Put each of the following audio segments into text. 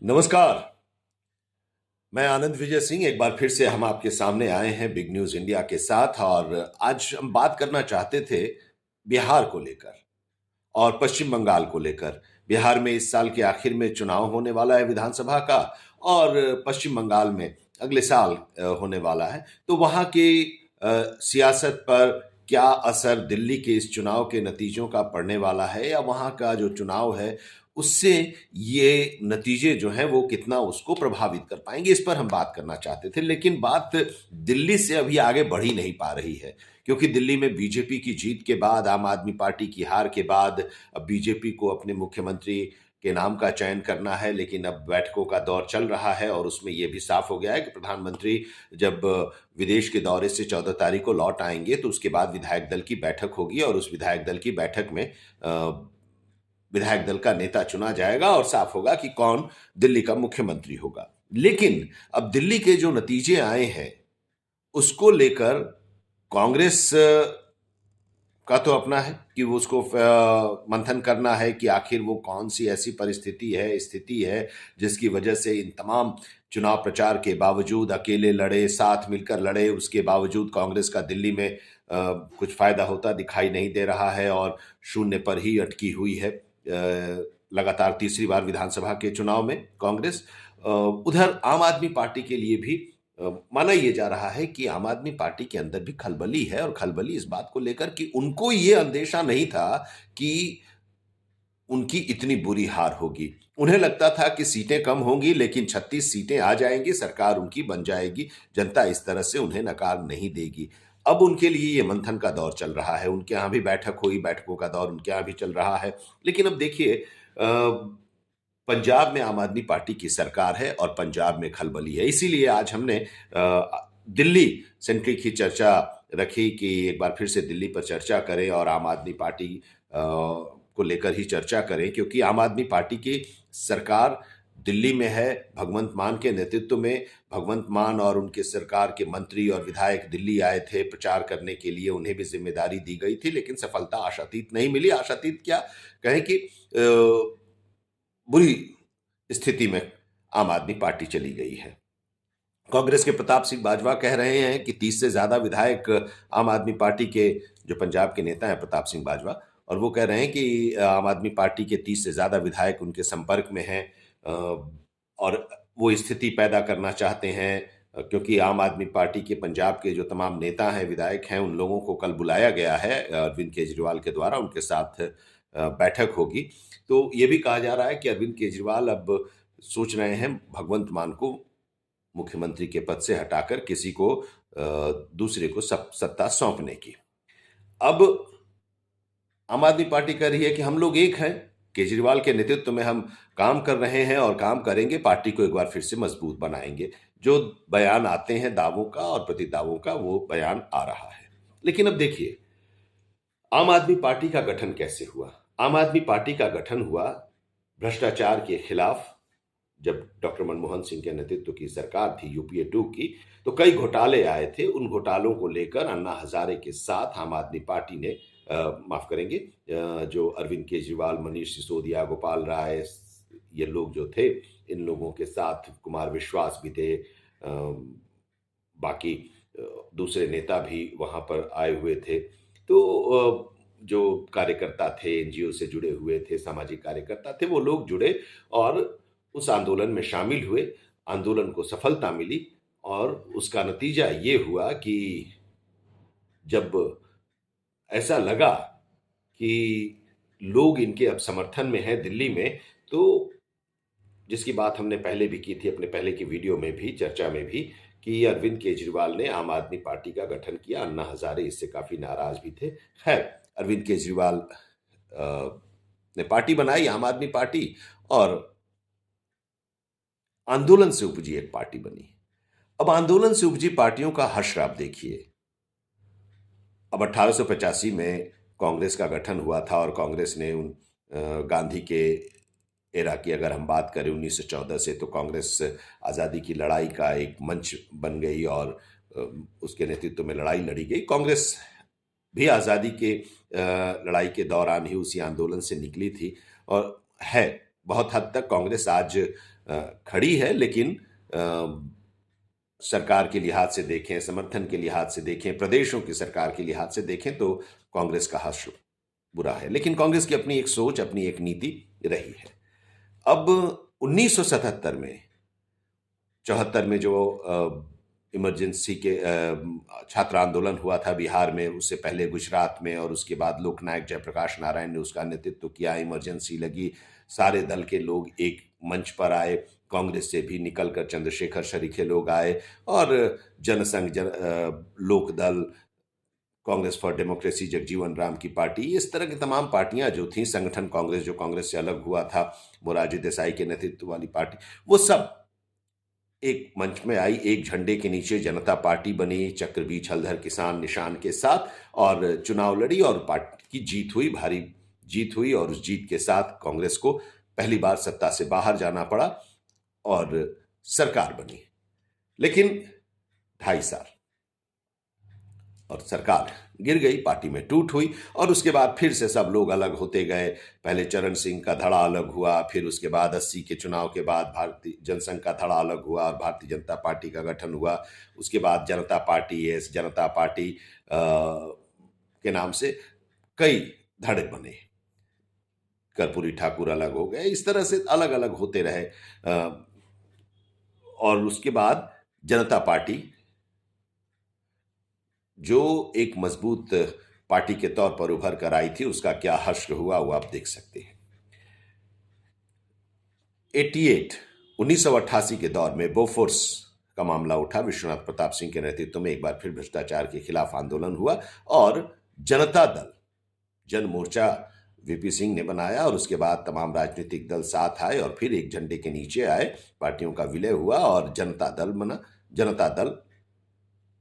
नमस्कार। मैं आनंद विजय सिंह एक बार फिर से हम आपके सामने आए हैं बिग न्यूज़ इंडिया के साथ और आज हम बात करना चाहते थे बिहार को लेकर और पश्चिम बंगाल को लेकर। बिहार में इस साल के आखिर में चुनाव होने वाला है विधानसभा का और पश्चिम बंगाल में अगले साल होने वाला है। तो वहाँ की सियासत पर क्या असर दिल्ली के इस चुनाव के नतीजों का पड़ने वाला है या वहाँ का जो चुनाव है उससे ये नतीजे जो हैं वो कितना उसको प्रभावित कर पाएंगे, इस पर हम बात करना चाहते थे। लेकिन बात दिल्ली से अभी आगे बढ़ ही नहीं पा रही है क्योंकि दिल्ली में बीजेपी की जीत के बाद, आम आदमी पार्टी की हार के बाद अब बीजेपी को अपने मुख्यमंत्री के नाम का चयन करना है। लेकिन अब बैठकों का दौर चल रहा है और उसमें यह भी साफ हो गया है कि प्रधानमंत्री जब विदेश के दौरे से 14 तारीख को लौट आएंगे तो उसके बाद विधायक दल की बैठक होगी और उस विधायक दल की बैठक में विधायक दल का नेता चुना जाएगा और साफ होगा कि कौन दिल्ली का मुख्यमंत्री होगा। लेकिन अब दिल्ली के जो नतीजे आए हैं उसको लेकर कांग्रेस का तो अपना है कि वो उसको मंथन करना है कि आखिर वो कौन सी ऐसी परिस्थिति है, स्थिति है जिसकी वजह से इन तमाम चुनाव प्रचार के बावजूद अकेले लड़े, साथ मिलकर लड़े, उसके बावजूद कांग्रेस का दिल्ली में कुछ फायदा होता दिखाई नहीं दे रहा है और शून्य पर ही अटकी हुई है। लगातार तीसरी बार विधानसभा के चुनाव में कांग्रेस उधर आम आदमी पार्टी के लिए भी माना ये जा रहा है कि आम आदमी पार्टी के अंदर भी खलबली है और खलबली इस बात को लेकर कि उनको ये अंदेशा नहीं था कि उनकी इतनी बुरी हार होगी। उन्हें लगता था कि सीटें कम होंगी लेकिन 36 सीटें आ जाएंगी, सरकार उनकी बन जाएगी, जनता इस तरह से उन्हें नकार नहीं देगी। अब उनके लिए ये मंथन का दौर चल रहा है, उनके यहाँ भी बैठक हुई, बैठकों का दौर उनके यहाँ भी चल रहा है। लेकिन अब देखिए पंजाब में आम आदमी पार्टी की सरकार है और पंजाब में खलबली है। इसीलिए आज हमने दिल्ली सेंट्रिक की चर्चा रखी कि एक बार फिर से दिल्ली पर चर्चा करें और आम आदमी पार्टी को लेकर ही चर्चा करें क्योंकि आम आदमी पार्टी की सरकार दिल्ली में है भगवंत मान के नेतृत्व में। भगवंत मान और उनके सरकार के मंत्री और विधायक दिल्ली आए थे प्रचार करने के लिए, उन्हें भी जिम्मेदारी दी गई थी लेकिन सफलता आशातीत नहीं मिली। आशातीत क्या कहें कि बुरी स्थिति में आम आदमी पार्टी चली गई है। कांग्रेस के प्रताप सिंह बाजवा कह रहे हैं कि 30 से ज्यादा विधायक आम आदमी पार्टी के, जो पंजाब के नेता हैं प्रताप सिंह बाजवा, और वो कह रहे हैं कि आम आदमी पार्टी के 30 से ज्यादा विधायक उनके संपर्क में हैं और वो स्थिति पैदा करना चाहते हैं क्योंकि आम आदमी पार्टी के पंजाब के जो तमाम नेता हैं, विधायक हैं, उन लोगों को कल बुलाया गया है अरविंद केजरीवाल के द्वारा, उनके साथ बैठक होगी। तो ये भी कहा जा रहा है कि अरविंद केजरीवाल अब सोच रहे हैं भगवंत मान को मुख्यमंत्री के पद से हटाकर किसी को दूसरे को सत्ता सौंपने की। अब आम आदमी पार्टी कह रही है कि हम लोग एक हैं, केजरीवाल के नेतृत्व में हम काम कर रहे हैं और काम करेंगे, पार्टी को एक बार फिर से मजबूत बनाएंगे। जो बयान आते हैं दावों का और प्रति दावों का, वो बयान आ रहा है। लेकिन अब देखिए आम आदमी पार्टी का गठन कैसे हुआ। आम आदमी पार्टी का गठन हुआ भ्रष्टाचार के खिलाफ। जब डॉक्टर मनमोहन सिंह के नेतृत्व की सरकार थी यूपीए 2 की, तो कई घोटाले आए थे। उन घोटालों को लेकर अन्ना हजारे के साथ आम आदमी पार्टी ने माफ करेंगे जो अरविंद केजरीवाल, मनीष सिसोदिया, गोपाल राय, ये लोग जो थे, इन लोगों के साथ कुमार विश्वास भी थे, बाकी दूसरे नेता भी वहां पर आए हुए थे। तो जो कार्यकर्ता थे, एनजीओ से जुड़े हुए थे, सामाजिक कार्यकर्ता थे, वो लोग जुड़े और उस आंदोलन में शामिल हुए। आंदोलन को सफलता मिली और उसका नतीजा ये हुआ कि जब ऐसा लगा कि लोग इनके अब समर्थन में हैं दिल्ली में, तो जिसकी बात हमने पहले भी की थी अपने पहले की वीडियो में भी, चर्चा में भी, कि अरविंद केजरीवाल ने आम आदमी पार्टी का गठन किया। अन्ना हजारे इससे काफी नाराज भी थे। खैर, अरविंद केजरीवाल ने पार्टी बनाई, आम आदमी पार्टी, और आंदोलन से उपजी एक पार्टी बनी। अब आंदोलन से उपजी पार्टियों का हश्र आप देखिए। अब 1885 में कांग्रेस का गठन हुआ था और कांग्रेस ने गांधी के एरा की अगर हम बात करें 1914 से, तो कांग्रेस आज़ादी की लड़ाई का एक मंच बन गई और उसके नेतृत्व में लड़ाई लड़ी गई। कांग्रेस भी आज़ादी के लड़ाई के दौरान ही उसी आंदोलन से निकली थी और है बहुत हद तक कांग्रेस आज खड़ी है, लेकिन सरकार के लिहाज से देखें, समर्थन के लिहाज से देखें, प्रदेशों की सरकार के लिहाज से देखें तो कांग्रेस का हश्र बुरा है। लेकिन कांग्रेस की अपनी एक सोच, अपनी एक नीति रही है। अब 1977 में, 74 में जो इमरजेंसी के छात्र आंदोलन हुआ था बिहार में, उससे पहले गुजरात में, और उसके बाद लोकनायक जयप्रकाश नारायण ने उसका नेतृत्व किया। इमरजेंसी लगी, सारे दल के लोग एक मंच पर आए, कांग्रेस से भी निकलकर चंद्रशेखर शरीके लोग आए, और जनसंघ, लोकदल, कांग्रेस फॉर डेमोक्रेसी, जगजीवन राम की पार्टी, इस तरह की तमाम पार्टियां जो थीं, संगठन कांग्रेस जो कांग्रेस से अलग हुआ था, मोरारजी देसाई के नेतृत्व वाली पार्टी, वो सब एक मंच में आई, एक झंडे के नीचे जनता पार्टी बनी, चक्रबीच हलधर किसान निशान के साथ, और चुनाव लड़ी, और पार्टी की जीत हुई, भारी जीत हुई, और उस जीत के साथ कांग्रेस को पहली बार सत्ता से बाहर जाना पड़ा और सरकार बनी। लेकिन 2.5 साल और सरकार गिर गई, पार्टी में टूट हुई, और उसके बाद फिर से सब लोग अलग होते गए। पहले चरण सिंह का धड़ा अलग हुआ, फिर उसके बाद 80 के चुनाव के बाद भारतीय जनसंघ का धड़ा अलग हुआ और भारतीय जनता पार्टी का गठन हुआ। उसके बाद जनता पार्टी, जनता पार्टी के नाम से कई धड़े बने, कर्पूरी ठाकुर अलग हो गए, इस तरह से अलग अलग होते रहे। और उसके बाद जनता पार्टी जो एक मजबूत पार्टी के तौर पर उभर कर आई थी, उसका क्या हश्र हुआ वो आप देख सकते हैं। 1988 के दौर में बोफोर्स का मामला उठा, विश्वनाथ प्रताप सिंह के नेतृत्व में एक बार फिर भ्रष्टाचार के खिलाफ आंदोलन हुआ, और जनता दल, जन मोर्चा वीपी सिंह ने बनाया, और उसके बाद तमाम राजनीतिक दल साथ आए और फिर एक झंडे के नीचे आए, पार्टियों का विलय हुआ और जनता दल बना। जनता दल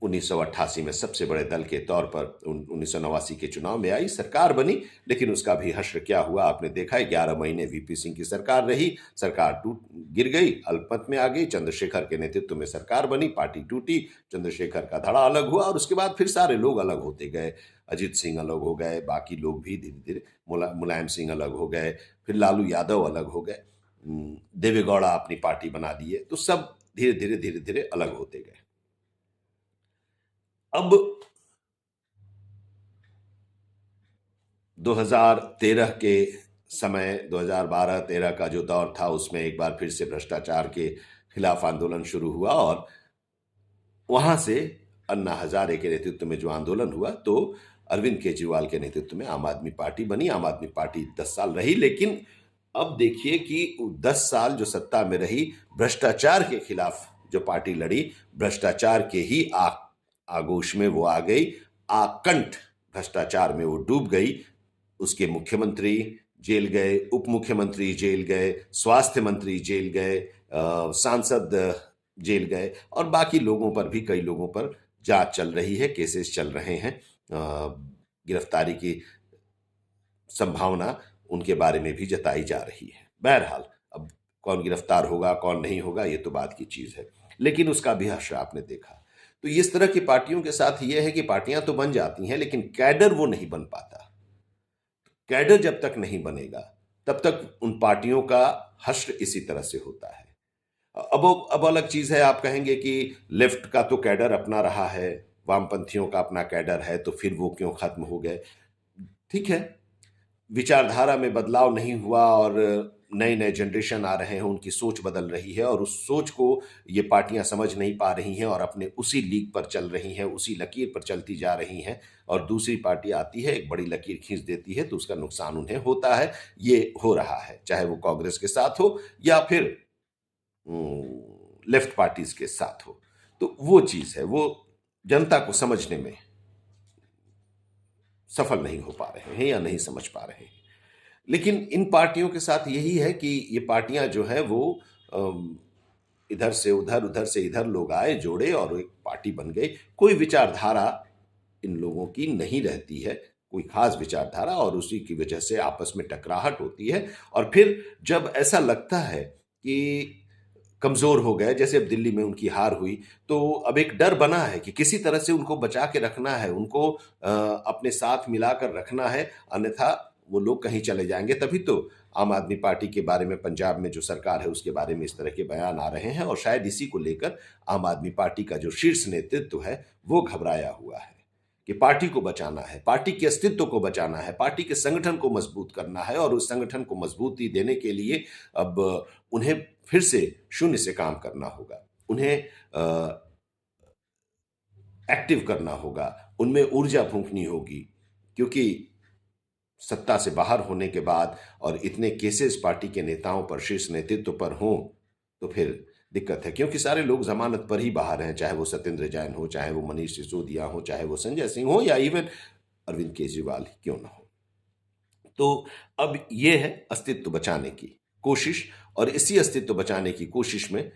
1988 में सबसे बड़े दल के तौर पर 1989 के चुनाव में आई, सरकार बनी, लेकिन उसका भी हश्र क्या हुआ आपने देखा। 11 महीने वीपी सिंह की सरकार रही, सरकार गिर गई, अल्पमत में आ गई, चंद्रशेखर के नेतृत्व में सरकार बनी, पार्टी टूटी, चंद्रशेखर का धड़ा अलग हुआ, और उसके बाद फिर सारे लोग अलग होते गए। अजीत सिंह अलग हो गए, बाकी लोग भी धीरे धीरे, मुलायम सिंह अलग हो गए, फिर लालू यादव अलग हो गए, देवेगौड़ा अपनी पार्टी बना दिए, तो सब धीरे धीरे धीरे धीरे अलग होते गए। अब 2013 के समय, 2012-13 का जो दौर था, उसमें एक बार फिर से भ्रष्टाचार के खिलाफ आंदोलन शुरू हुआ, और वहां से अन्ना हजारे के नेतृत्व में जो आंदोलन हुआ, तो अरविंद केजरीवाल के नेतृत्व में आम आदमी पार्टी बनी। आम आदमी पार्टी 10 साल रही, लेकिन अब देखिए कि 10 साल जो सत्ता में रही, भ्रष्टाचार के खिलाफ जो पार्टी लड़ी, भ्रष्टाचार के ही आगोश में वो आ गई, आकंठ भ्रष्टाचार में वो डूब गई। उसके मुख्यमंत्री जेल गए, उप मुख्यमंत्री जेल गए, स्वास्थ्य मंत्री जेल गए, सांसद जेल गए, और बाकी लोगों पर भी, कई लोगों पर जांच चल रही है, केसेस चल रहे हैं, गिरफ्तारी की संभावना उनके बारे में भी जताई जा रही है। बहरहाल, अब कौन गिरफ्तार होगा, कौन नहीं होगा, ये तो बात की चीज है, लेकिन उसका भी हश्र आपने देखा। तो इस तरह की पार्टियों के साथ यह है कि पार्टियां तो बन जाती हैं, लेकिन कैडर वो नहीं बन पाता। कैडर जब तक नहीं बनेगा, तब तक उन पार्टियों का हश्र इसी तरह से होता है। अब अलग चीज है, आप कहेंगे कि लेफ्ट का तो कैडर अपना रहा है, वामपंथियों का अपना कैडर है, तो फिर वो क्यों खत्म हो गए। ठीक है, विचारधारा में बदलाव नहीं हुआ, और नए नए जनरेशन आ रहे हैं, उनकी सोच बदल रही है, और उस सोच को ये पार्टियां समझ नहीं पा रही हैं, और अपने उसी लीग पर चल रही हैं, उसी लकीर पर चलती जा रही हैं, और दूसरी पार्टी आती है, एक बड़ी लकीर खींच देती है, तो उसका नुकसान उन्हें होता है। ये हो रहा है, चाहे वो कांग्रेस के साथ हो या फिर लेफ्ट पार्टीज के साथ हो। तो वो चीज है, वो जनता को समझने में सफल नहीं हो पा रहे हैं या नहीं समझ पा रहे हैं। लेकिन इन पार्टियों के साथ यही है कि ये पार्टियां जो है वो इधर से उधर, उधर से इधर लोग आए, जोड़े, और एक पार्टी बन गई। कोई विचारधारा इन लोगों की नहीं रहती है, कोई खास विचारधारा, और उसी की वजह से आपस में टकराहट होती है। और फिर जब ऐसा लगता है कि कमजोर हो गए, जैसे अब दिल्ली में उनकी हार हुई, तो अब एक डर बना है कि किसी तरह से उनको बचा के रखना है, उनको अपने साथ मिलाकर रखना है, अन्यथा वो लोग कहीं चले जाएंगे। तभी तो आम आदमी पार्टी के बारे में पंजाब में जो सरकार है उसके बारे में इस तरह के बयान आ रहे हैं और शायद इसी को लेकर आम आदमी पार्टी का जो शीर्ष नेतृत्व है वो घबराया हुआ है कि पार्टी को बचाना है, पार्टी के अस्तित्व को बचाना है, पार्टी के संगठन को मजबूत करना है और उस संगठन को मजबूती देने के लिए अब उन्हें फिर से शून्य से काम करना होगा, उन्हें एक्टिव करना होगा, उनमें ऊर्जा फूंकनी होगी, क्योंकि सत्ता से बाहर होने के बाद और इतने केसेस पार्टी के नेताओं पर, शीर्ष नेतृत्व पर हों तो फिर दिक्कत है, क्योंकि सारे लोग जमानत पर ही बाहर हैं, चाहे वो सत्येंद्र जैन हो, चाहे वो मनीष सिसोदिया हो, चाहे वो संजय सिंह हो या इवन अरविंद केजरीवाल ही क्यों ना हो। तो अब ये है अस्तित्व बचाने की कोशिश और इसी अस्तित्व बचाने की कोशिश में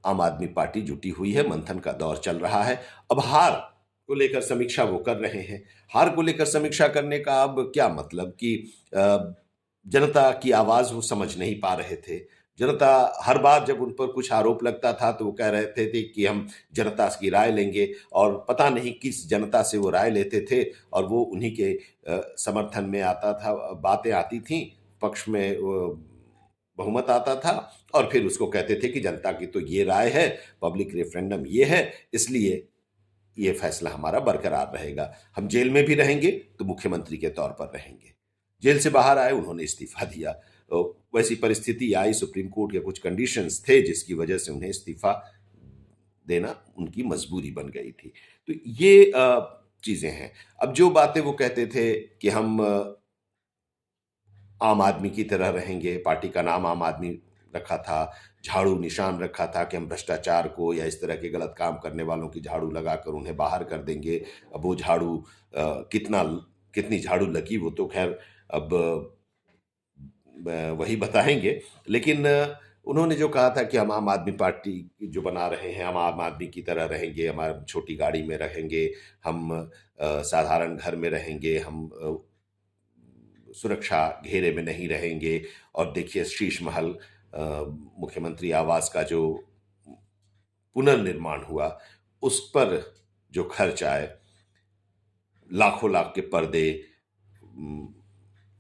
आम आदमी पार्टी जुटी हुई है, मंथन का दौर चल रहा है। अब हार को लेकर समीक्षा वो कर रहे हैं। हार को लेकर समीक्षा करने का अब क्या मतलब कि जनता की आवाज वो समझ नहीं पा रहे थे। जनता हर बार जब उन पर कुछ आरोप लगता था तो वो कह रहे थे कि हम जनता की राय लेंगे और पता नहीं किस जनता से वो राय लेते थे और वो उन्हीं के समर्थन में आता था, बातें आती थीं, पक्ष में बहुमत आता था और फिर उसको कहते थे कि जनता की तो ये राय है, पब्लिक रेफरेंडम ये है, इसलिए ये फैसला हमारा बरकरार रहेगा। हम जेल में भी रहेंगे तो मुख्यमंत्री के तौर पर रहेंगे। जेल से बाहर आए, उन्होंने इस्तीफा दिया। वैसी परिस्थिति आई, सुप्रीम कोर्ट के कुछ कंडीशंस थे जिसकी वजह से उन्हें इस्तीफा देना उनकी मजबूरी बन गई थी। तो ये चीजें हैं। अब जो बातें वो कहते थे कि हम आम आदमी की तरह रहेंगे, पार्टी का नाम आम आदमी रखा था, झाड़ू निशान रखा था कि हम भ्रष्टाचार को या इस तरह के गलत काम करने वालों की झाड़ू लगाकर उन्हें बाहर कर देंगे। अब वो झाड़ू कितनी झाड़ू लगी वो तो खैर अब वही बताएंगे, लेकिन उन्होंने जो कहा था कि हम आम आदमी पार्टी जो बना रहे हैं, हम आम आदमी की तरह रहेंगे, हमारी छोटी गाड़ी में रहेंगे, हम साधारण घर में रहेंगे, हम सुरक्षा घेरे में नहीं रहेंगे। और देखिए शीश महल मुख्यमंत्री आवास का जो पुनर्निर्माण हुआ उस पर जो खर्च आए, लाखों लाख के पर्दे,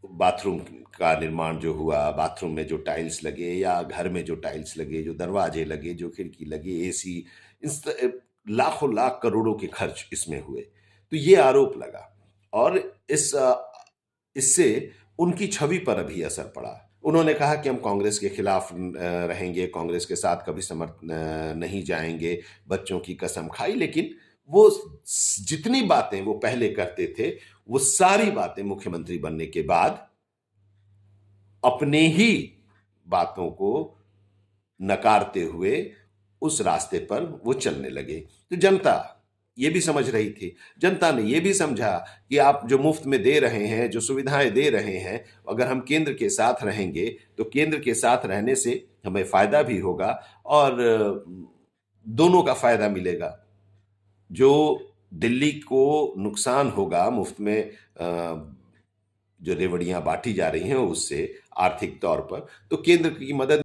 बाथरूम का निर्माण जो हुआ, बाथरूम में जो टाइल्स लगे या घर में जो टाइल्स लगे, जो दरवाजे लगे, जो खिड़की लगी, एसी, लाखों लाख करोड़ों के खर्च इसमें हुए। तो ये आरोप लगा और इससे उनकी छवि पर अभी असर पड़ा। उन्होंने कहा कि हम कांग्रेस के खिलाफ रहेंगे, कांग्रेस के साथ कभी नहीं जाएंगे, बच्चों की कसम खाई। लेकिन वो जितनी बातें वो पहले करते थे वो सारी बातें मुख्यमंत्री बनने के बाद अपने ही बातों को नकारते हुए उस रास्ते पर वो चलने लगे। तो जनता ये भी समझ रही थी, जनता ने ये भी समझा कि आप जो मुफ्त में दे रहे हैं, जो सुविधाएं दे रहे हैं, अगर हम केंद्र के साथ रहेंगे तो केंद्र के साथ रहने से हमें फायदा भी होगा और दोनों का फायदा मिलेगा। जो दिल्ली को नुकसान होगा मुफ्त में जो रेवड़ियां बांटी जा रही हैं उससे आर्थिक तौर पर, तो केंद्र की मदद